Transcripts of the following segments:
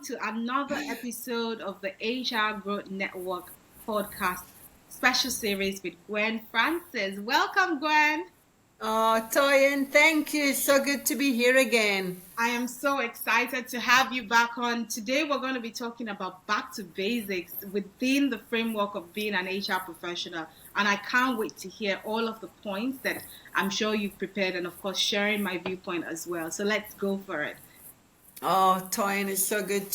to another episode of the HR Growth Network podcast special series with Gwen Francis. Welcome, Gwen. Oh, Toyin, thank you. So good to be here again. I am so excited to have you back on. Today, we're going to be talking about back to basics within the framework of being an HR professional. And I can't wait to hear all of the points that I'm sure you've prepared, and of course, sharing my viewpoint as well. So let's go for it. Oh, Toyin, it's so good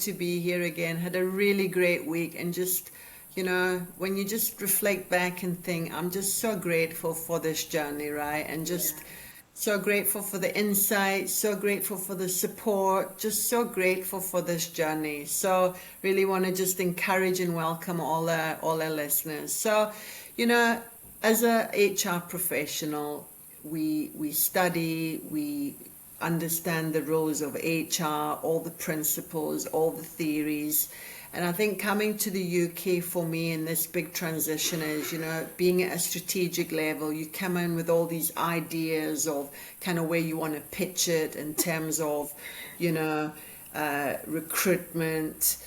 to be here again. Had a really great week and just, when you just reflect back and think, I'm just so grateful for this journey, right? And Yeah. just so grateful for the insight, so grateful for the support, just so grateful for this journey. So really want to just encourage and welcome all our listeners. So, you know, as a HR professional, we study, we understand the roles of HR, all the principles, all the theories. And I think coming to the UK for me in this big transition is, being at a strategic level, you come in with all these ideas of kind of where you want to pitch it in terms of, recruitment,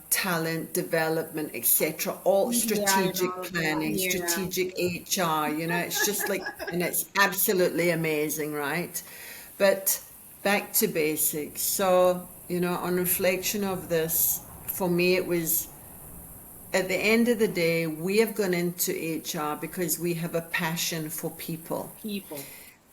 talent development, etc. All Yeah, and strategic all of that. planning, Yeah. strategic HR, it's just like, and it's absolutely amazing, right? But back to basics. So, on reflection of this, for me, it was at the end of the day, we have gone into HR because we have a passion for people. People.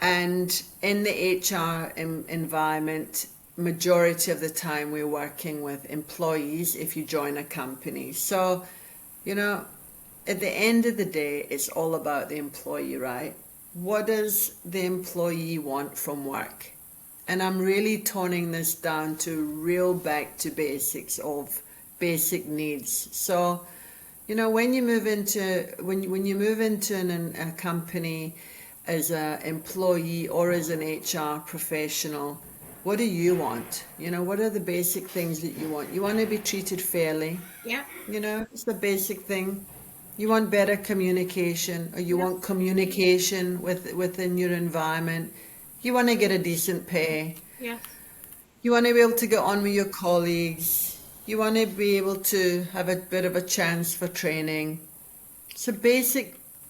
And in the HR environment, majority of the time we're working with employees if you join a company. So, you know, at the end of the day, it's all about the employee, right? What does the employee want from work? And I'm really toning this down to real back to basics of basic needs. So, when you move into a company as an employee or as an HR professional, what do you want? What are the basic things that you want? You want to be treated fairly. Yeah. It's the basic thing. You want better communication, or you Yeah. want communication within your environment. You want to get a decent pay. Yes. You want to be able to get on with your colleagues. You want to be able to have a bit of a chance for training. So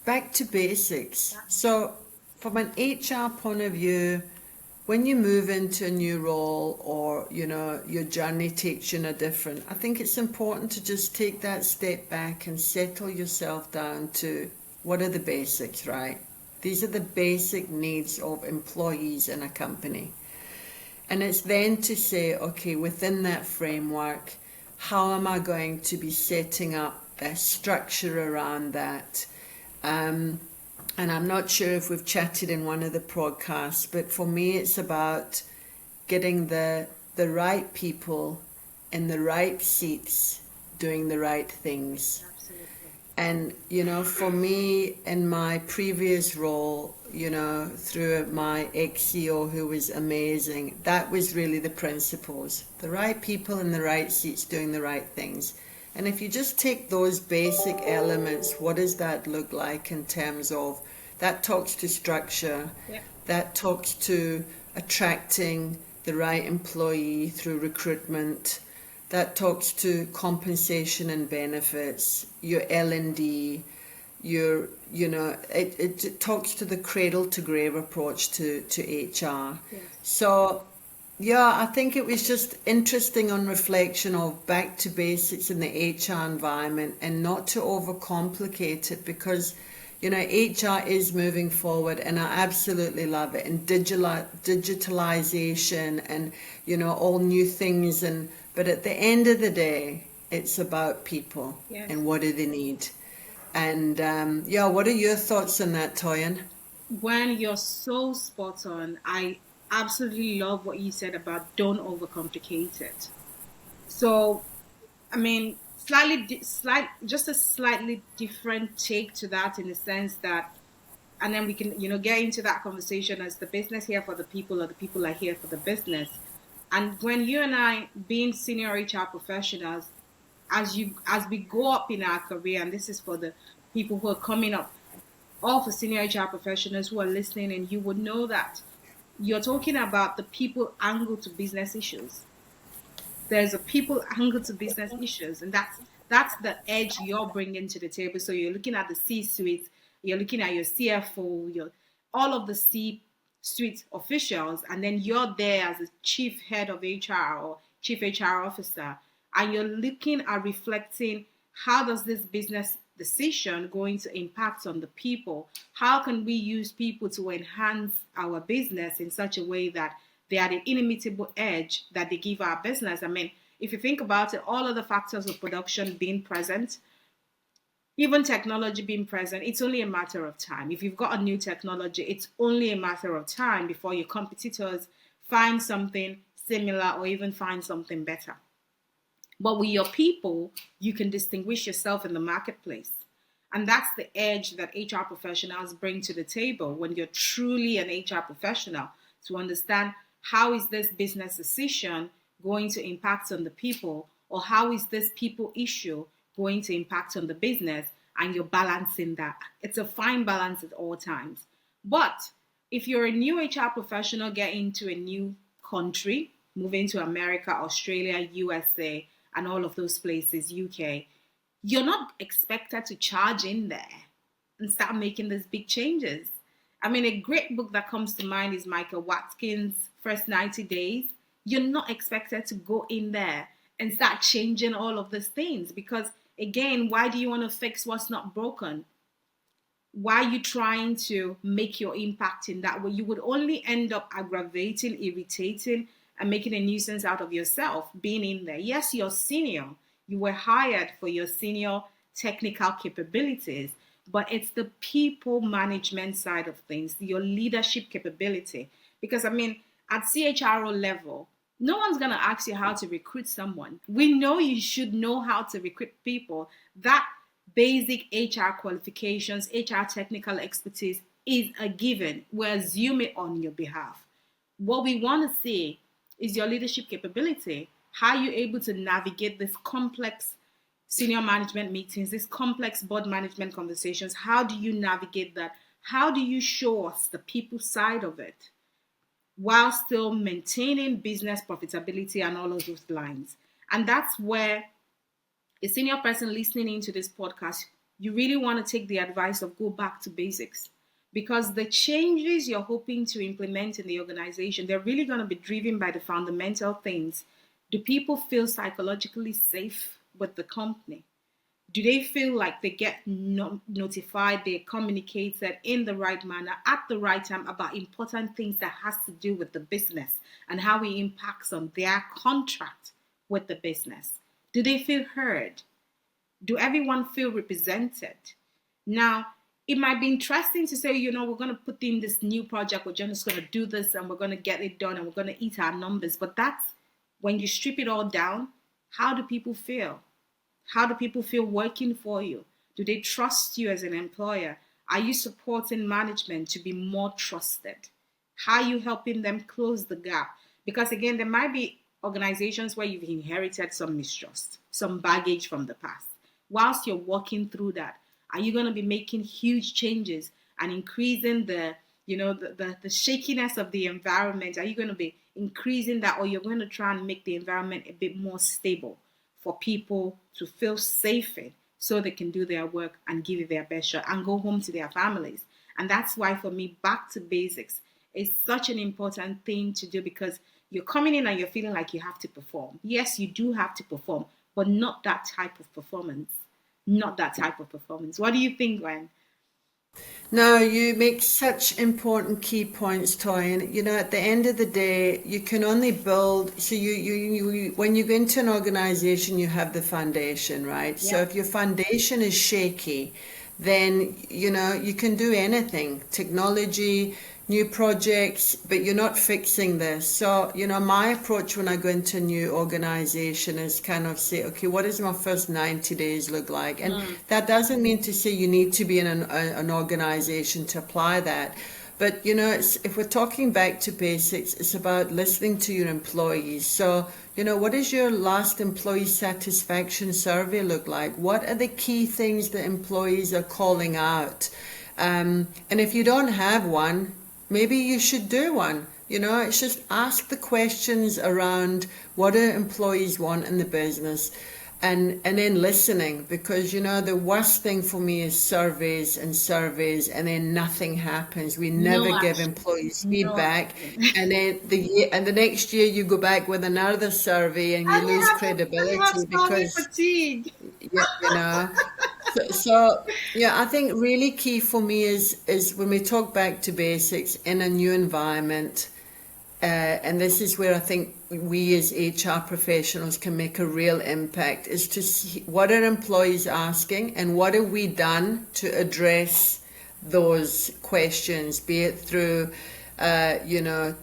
back to basics. So from an HR point of view, when you move into a new role or, your journey takes you in a different, I think it's important to just take that step back and settle yourself down to what are the basics, right? These are the basic needs of employees in a company. And it's then to say, okay, within that framework, how am I going to be setting up a structure around that? And I'm not sure if we've chatted in one of the podcasts, but for me, it's about getting the right people in the right seats doing the right things. Absolutely. And, for me, in my previous role, through my ex-CEO who was amazing, that was really the principles. The right people in the right seats doing the right things. And if you just take those basic elements, what does that look like in terms of, that talks to structure, Yeah. that talks to attracting the right employee through recruitment, that talks to compensation and benefits, your L&D, it talks to the cradle to grave approach to HR. Yes. So, yeah, I think it was just interesting on reflection of back to basics in the HR environment and not to overcomplicate it because, HR is moving forward and I absolutely love it. And digitalization and, all new things. But at the end of the day, it's about people Yes. and what do they need. And yeah, what are your thoughts on that, Toyin? When you're so spot on, I absolutely love what you said about don't overcomplicate it. So, I mean, just a slightly different take to that in the sense that, and then we can, get into that conversation as the business here for the people or the people are here for the business. And when you and I, being senior HR professionals, as we go up in our career, and this is for the people who are coming up, all for senior HR professionals who are listening, and you would know that you're talking about the people angle to business issues. There's a people angle to business issues, and that's the edge you're bringing to the table. So you're looking at the C-suite, you're looking at your CFO, your all of the C-suite officials, and then you're there as a chief head of HR or chief HR officer, and you're looking at reflecting how does this business decision going to impact on the people? How can we use people to enhance our business in such a way that they are the inimitable edge that they give our business? I mean, if you think about it, all of the factors of production being present, even technology being present, it's only a matter of time. If you've got a new technology, it's only a matter of time before your competitors find something similar or even find something better. But with your people, you can distinguish yourself in the marketplace. And that's the edge that HR professionals bring to the table when you're truly an HR professional, to understand how is this business decision going to impact on the people, or how is this people issue going to impact on the business, and you're balancing that. It's a fine balance at all times. But if you're a new HR professional getting into a new country, moving to America, Australia, USA, and all of those places, UK, you're not expected to charge in there and start making these big changes. I mean, a great book that comes to mind is Michael Watkins' First 90 Days. You're not expected to go in there and start changing all of these things because, again, why do you want to fix what's not broken? Why are you trying to make your impact in that way? You would only end up aggravating, irritating, and making a nuisance out of yourself being in there. Yes, you're senior. You were hired for your senior technical capabilities, but it's the people management side of things, your leadership capability. Because, I mean, at CHRO level, no one's going to ask you how to recruit someone. We know you should know how to recruit people. That basic HR qualifications, HR technical expertise is a given. We assume it on your behalf. What we want to see is your leadership capability. How are you able to navigate this complex senior management meetings, these complex board management conversations? How do you navigate that? How do you show us the people side of it while still maintaining business profitability and all of those lines? And that's where a senior person listening into this podcast, you really want to take the advice of go back to basics, because the changes you're hoping to implement in the organization, they're really going to be driven by the fundamental things. Do people feel psychologically safe with the company? Do they feel like they get notified, they're communicated in the right manner at the right time about important things that has to do with the business and how it impacts on their contract with the business? Do they feel heard? Do everyone feel represented? Now, it might be interesting to say, we're going to put in this new project, we're just going to do this and we're going to get it done and we're going to eat our numbers. But that's when you strip it all down, how do people feel? How do people feel working for you? Do they trust you as an employer? Are you supporting management to be more trusted? How are you helping them close the gap? Because again, there might be organizations where you've inherited some mistrust, some baggage from the past. Whilst you're walking through that, are you going to be making huge changes and increasing the shakiness of the environment? Are you going to be increasing that, or you're going to try and make the environment a bit more stable for people to feel safe in so they can do their work and give it their best shot and go home to their families? And that's why, for me, back to basics is such an important thing to do, because you're coming in and you're feeling like you have to perform. Yes, you do have to perform, but not that type of performance. Not that type of performance. What do you think, Gwen? No, you make such important key points, Toy. And at the end of the day, you can only build. So when you go into an organization, you have the foundation, right? So Yeah. if your foundation is shaky, then you can do anything, technology, new projects, but you're not fixing this. So my approach when I go into a new organization is kind of say, okay, what does my first 90 days look like? And that doesn't mean to say you need to be in an organization to apply that. But if we're talking back to basics, it's about listening to your employees. So what does your last employee satisfaction survey look like? What are the key things that employees are calling out? And if you don't have one, maybe you should do one. You know, it's just ask the questions around what do employees want in the business, and then listening, because you know the worst thing for me is surveys and surveys and then nothing happens. We never No give action. employees No feedback, action. and then the next year you go back with another survey and you lose And you have credibility survey because fatigue. yeah, you know. So yeah, I think really key for me is when we talk back to basics in a new environment, and this is where I think we as HR professionals can make a real impact, is to see what are employees asking and what have we done to address those questions, be it through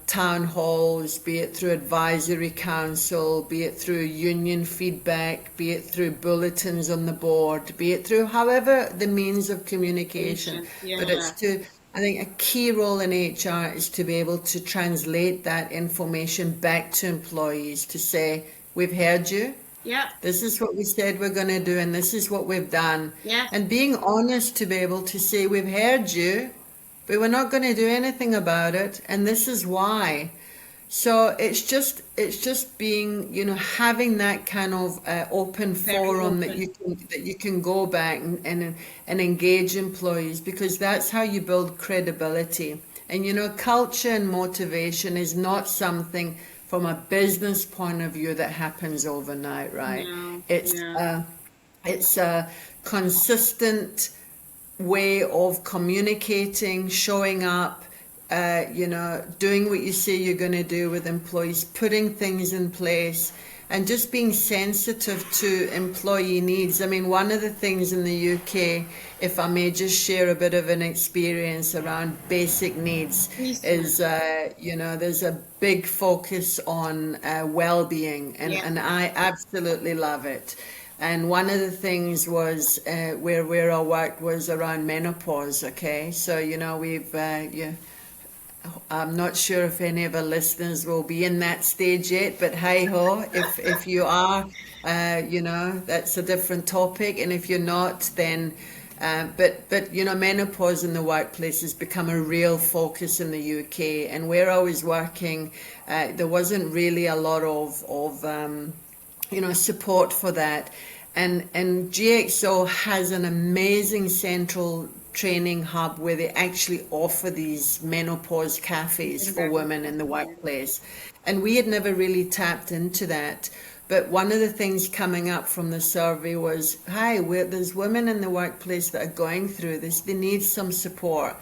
town halls, be it through advisory council, be it through union feedback, be it through bulletins on the board, be it through however the means of communication. Patient. But it's Yeah. to, I think a key role in HR is to be able to translate that information back to employees to say, we've heard you. Yeah. This is what we said we're going to do, and this is what we've done. Yes. And being honest to be able to say, we've heard you, but we're not going to do anything about it, and this is why. So it's just being, having that kind of open Very forum open. that you can go back and engage employees, because that's how you build credibility. And culture and motivation is not something from a business point of view that happens overnight, right? No. It's Yeah. uh, it's a consistent way of communicating, showing up, doing what you say you're going to do with employees, putting things in place, and just being sensitive to employee needs. I mean, one of the things in the UK, if I may just share a bit of an experience around basic needs, Please do. is, there's a big focus on well-being, Yeah. and I absolutely love it. And one of the things was where I worked was around menopause. Okay, so we've yeah, I'm not sure if any of our listeners will be in that stage yet, but hey ho, if you are, that's a different topic, and if you're not, then. But menopause in the workplace has become a real focus in the UK, and where I was working, there wasn't really a lot of support for that. And GXO has an amazing central training hub where they actually offer these menopause cafes Something for very women in the important. workplace. And we had never really tapped into that. But one of the things coming up from the survey was, hi, there's women in the workplace that are going through this. They need some support.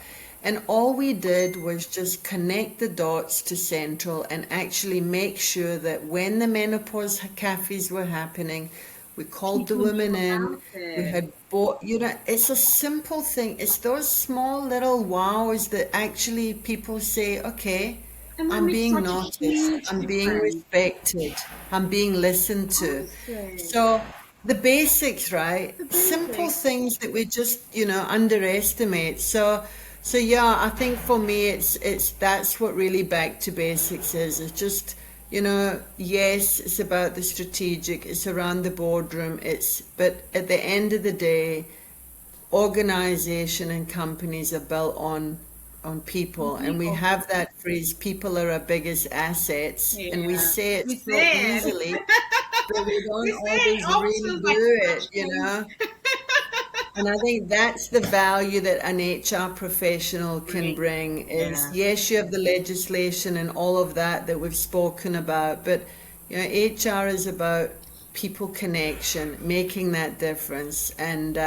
And all we did was just connect the dots to Central and actually make sure that when the menopause cafes were happening, we called the People knew women in. about We it. had bought, it's a simple thing. It's those small little wows that actually people say, okay, And that I'm makes being such a noticed, huge I'm being difference. respected, I'm being listened to. Honestly. So the basics, right? The Simple basics. things that we just, underestimate. So yeah, I think for me it's that's what really back to basics is. It's just, yes, it's about the strategic, it's around the boardroom, but at the end of the day, organization and companies are built on And people, and we people. have that phrase, people are our biggest assets, and we Yeah. say it We so said. easily, but we We don't said it always almost really feels like do it, flashpoint. and I think that's the value that an HR professional can Bring. bring is, Yeah. yes, you have the legislation and all of that we've spoken about, but HR is about people connection, making that difference. And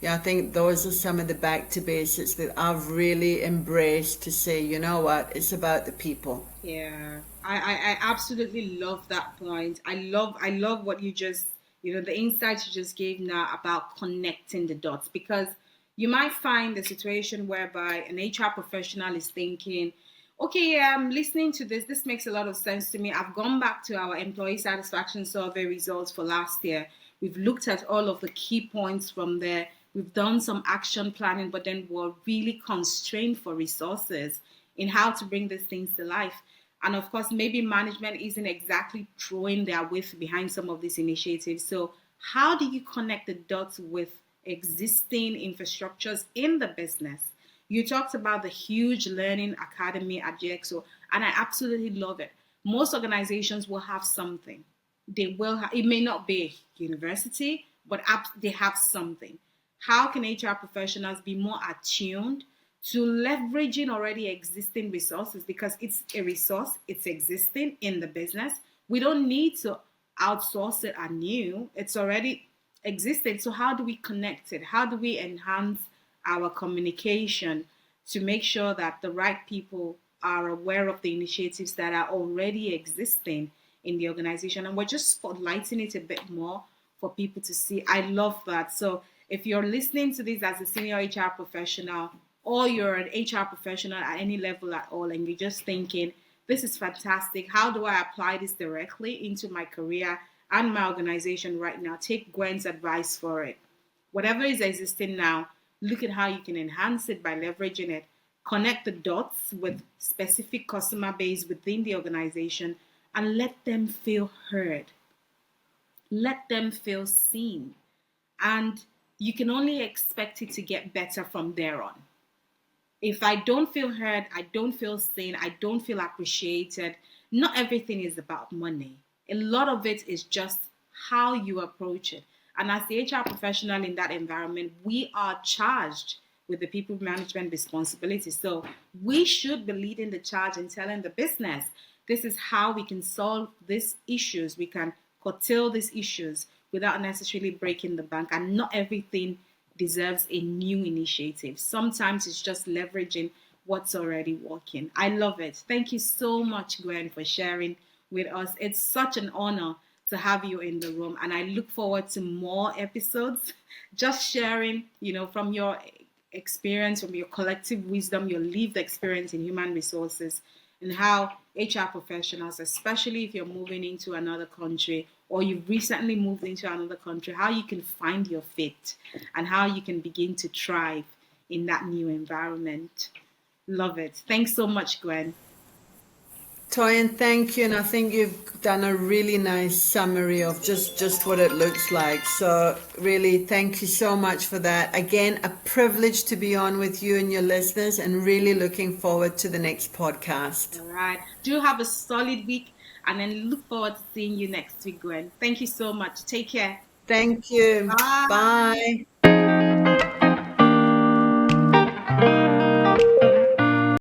yeah, I think those are some of the back to basics that I've really embraced to say, you know what, it's about the people. Yeah, I absolutely love that point. I love what you just, the insights you just gave now about connecting the dots, because you might find the situation whereby an HR professional is thinking, okay, yeah, I'm listening to this. This makes a lot of sense to me. I've gone back to our employee satisfaction survey results for last year. We've looked at all of the key points from there. We've done some action planning, but then we're really constrained for resources in how to bring these things to life. And of course, maybe management isn't exactly throwing their weight behind some of these initiatives. So, how do you connect the dots with existing infrastructures in the business? You talked about the huge learning academy at GXO. And I absolutely love it. Most organizations will have something. They will have, it may not be university, but they have something. How can HR professionals be more attuned to leveraging already existing resources, because it's a resource, it's existing in the business. We don't need to outsource it anew, it's already existing. So, how do we connect it? How do we enhance our communication to make sure that the right people are aware of the initiatives that are already existing in the organization, and we're just spotlighting it a bit more for people to see? I love that. So if you're listening to this as a senior HR professional, or you're an HR professional at any level at all, and you're just thinking, this is fantastic, how do I apply this directly into my career and my organization right now? Take Gwen's advice for it. Whatever is existing now, look at how you can enhance it by leveraging it. Connect the dots with specific customer base within the organization and let them feel heard. Let them feel seen. And you can only expect it to get better from there on. If I don't feel heard, I don't feel seen, I don't feel appreciated, not everything is about money. A lot of it is just how you approach it. And as the HR professional in that environment, we are charged with the people management responsibility. So we should be leading the charge and telling the business, this is how we can solve these issues. We can curtail these issues without necessarily breaking the bank. And not everything deserves a new initiative. Sometimes it's just leveraging what's already working. I love it. Thank you so much, Gwen, for sharing with us. It's such an honor to have you in the room, and I look forward to more episodes. Just sharing, from your experience, from your collective wisdom, your lived experience in human resources, and how HR professionals, especially if you're moving into another country or you've recently moved into another country, how you can find your fit and how you can begin to thrive in that new environment. Love it. Thanks so much, Gwen. Toyin, thank you, and I think you've done a really nice summary of just what it looks like. So really, thank you so much for that. Again, a privilege to be on with you and your listeners, and really looking forward to the next podcast. All right. Do have a solid week, and then look forward to seeing you next week, Gwen. Thank you so much. Take care. Thank you. Bye. Bye.